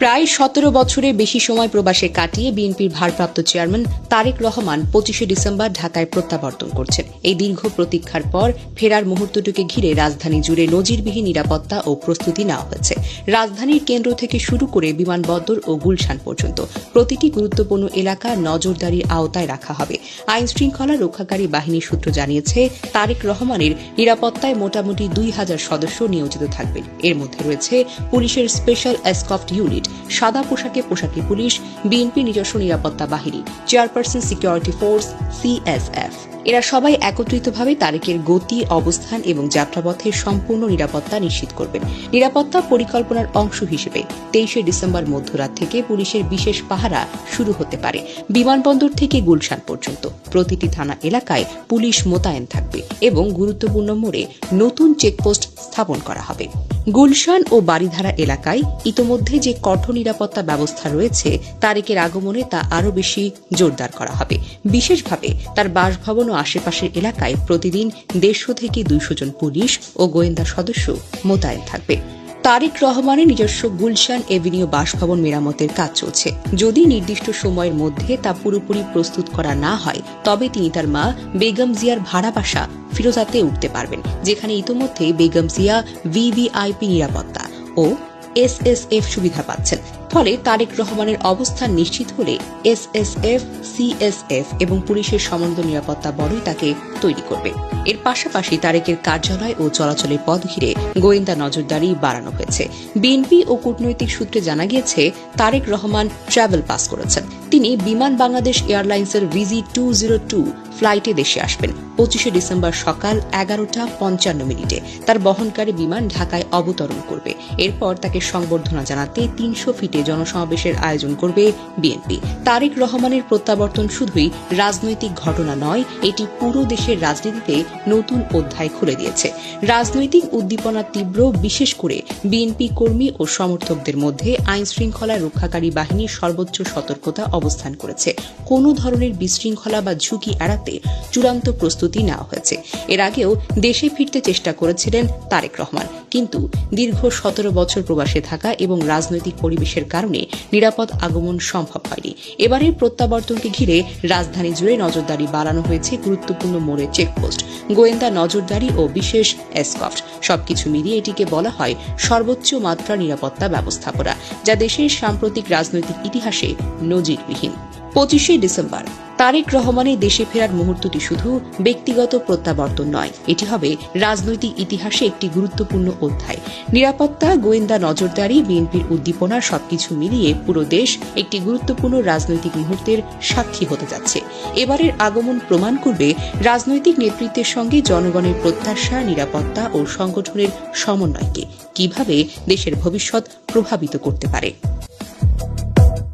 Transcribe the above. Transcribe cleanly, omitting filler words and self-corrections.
প্রায় 17 বছরের বেশি সময় প্রবাসে কাটিয়ে বিএনপির ভারপ্রাপ্ত চেয়ারম্যান তারেক রহমান 25 ডিসেম্বর ঢাকায় প্রত্যাবর্তন করছেন। এই দীর্ঘ প্রতীক্ষার পর ফেরার মুহূর্তটিকে ঘিরে রাজধানী জুড়ে নজিরবিহীন নিরাপত্তা ও প্রস্তুতি নেওয়া হয়েছে। রাজধানীর কেন্দ্র থেকে শুরু করে বিমানবন্দর ও গুলশান পর্যন্ত প্রতিটি গুরুত্বপূর্ণ এলাকা নজরদারির আওতায় রাখা হবে। আইন শৃঙ্খলা রক্ষাকারী বাহিনীর সূত্র জানিয়েছে, তারেক রহমানের নিরাপত্তায় মোটামুটি 2000 সদস্য নিয়োজিত থাকবেন। এর মধ্যে রয়েছে পুলিশের স্পেশাল এসকর্ট ইউনিট, সাদা পোশাকে পুলিশ, বিএনপি নিজস্ব নিরাপত্তা বাহিনী, চেয়ারপারসন সিকিউরিটি ফোর্স, সিএসএফ। এরা সবাই একত্রিতভাবে তারেকের গতি, অবস্থান এবং যাত্রাপথের সম্পূর্ণ নিরাপত্তা নিশ্চিত করবেন। নিরাপত্তা পরিকল্পনার অংশ হিসেবে 23 ডিসেম্বর মধ্যরাত থেকে পুলিশের বিশেষ পাহারা শুরু হতে পারে। বিমানবন্দর থেকে গুলশান পর্যন্ত প্রতিটি থানা এলাকায় পুলিশ মোতায়েন থাকবে এবং গুরুত্বপূর্ণ মোড়ে নতুন চেকপোস্ট স্থাপন করা হবে। গুলশান ও বারিধারা এলাকায় ইতোমধ্যে যে কঠোর নিরাপত্তা ব্যবস্থা রয়েছে, তারেকের আগমনে তা আরও বেশি জোরদার করা হবে। বিশেষভাবে তার বাসভবন ও আশেপাশের এলাকায় প্রতিদিন 150 থেকে 200 জন পুলিশ ও গোয়েন্দা সদস্য মোতায়েন থাকবে। তারেক রহমানের নিজস্ব গুলশান এভিনিউ বাসভবন মেরামতের কাজ চলছে। যদি নির্দিষ্ট সময়ের মধ্যে তা পুরোপুরি প্রস্তুত করা না হয়, তবে তিনি তার মা বেগম জিয়ার ভাড়া বাসা ফিরোজাতে উঠতে পারবেন, যেখানে ইতোমধ্যে বেগম জিয়া ভিভিআইপি নিরাপত্তা ও এসএসএফ সুবিধা পাচ্ছেন। ফলে তারেক রহমানের অবস্থান নিশ্চিত হলে এসএসএফ, সিএসএফ এবং পুলিশের সমন্বিত নিরাপত্তা বড়ই তাকে তৈরি করবে। এর পাশাপাশি তারেকের কার্যালয় ও চলাচলের পথ ঘিরে গোয়েন্দা নজরদারি বাড়ানো হয়েছে। বিএনপি ও কূটনৈতিক সূত্রে জানা গিয়েছে, তারেক রহমান ট্রাভেল পাস করেছেন। তিনি বিমান বাংলাদেশ এয়ারলাইন্সের VZ202 ফ্লাইটে দেশে আসবেন। 25 ডিসেম্বর সকাল 11:55 তার বহনকারী বিমান ঢাকায় অবতরণ করবে। এরপর তাকে সংবর্ধনা জানাতে 300 ফিটে জনসমাবেশের আয়োজন করবে বিএনপি। তারেক রহমানের প্রত্যাবর্তন শুধুই রাজনৈতিক ঘটনা নয়, এটি পুরো দেশের রাজনীতিতে নতুন অধ্যায় খুলে দিয়েছে। রাজনৈতিক উদ্দীপনা তীব্র, বিশেষ করে বিএনপি কর্মী ও সমর্থকদের মধ্যে আইন শৃঙ্খলা রক্ষাকারী বাহিনীর সর্বোচ্চ সতর্কতা অবস্থান করেছে। কোনো ধরনের বিশৃঙ্খলা বা ঝুঁকি এড়াতে চূড়ান্ত প্রস্তুতি নেওয়া হয়েছে। এর আগেও দেশে ফিরতে চেষ্টা করেছিলেন তারেক রহমান, কিন্তু দীর্ঘ 17 বছর প্রবাসে থাকা এবং রাজনৈতিক পরিবেশের কারণে নিরাপদ আগমন সম্ভব হয়নি। এবারের প্রত্যাবর্তনকে ঘিরে রাজধানী জুড়ে নজরদারি বাড়ানো হয়েছে। গুরুত্বপূর্ণ মোড়ে চেকপোস্ট, গোয়েন্দা নজরদারি ও বিশেষ এসকর্ট, সবকিছু মিলিয়ে এটিকে বলা হয় সর্বোচ্চ মাত্রার নিরাপত্তা ব্যবস্থাপনা, যা দেশের সাম্প্রতিক রাজনৈতিক ইতিহাসে নজিরবিহীন। 25 ডিসেম্বর তারেক রহমানের দেশে ফেরার মুহূর্তটি শুধু ব্যক্তিগত প্রত্যাবর্তন নয়, এটি হবে রাজনৈতিক ইতিহাসে একটি গুরুত্বপূর্ণ অধ্যায়। নিরাপত্তা, গোয়েন্দা নজরদারি, বিএনপির উদ্দীপনা সবকিছু মিলিয়ে পুরো দেশ একটি গুরুত্বপূর্ণ রাজনৈতিক মুহূর্তের সাক্ষী হতে যাচ্ছে। এবারের আগমন প্রমাণ করবে রাজনৈতিক নেতৃত্বের সঙ্গে জনগণের প্রত্যাশা, নিরাপত্তা ও সংগঠনের সমন্বয়কে কিভাবে দেশের ভবিষ্যৎ প্রভাবিত করতে পারে।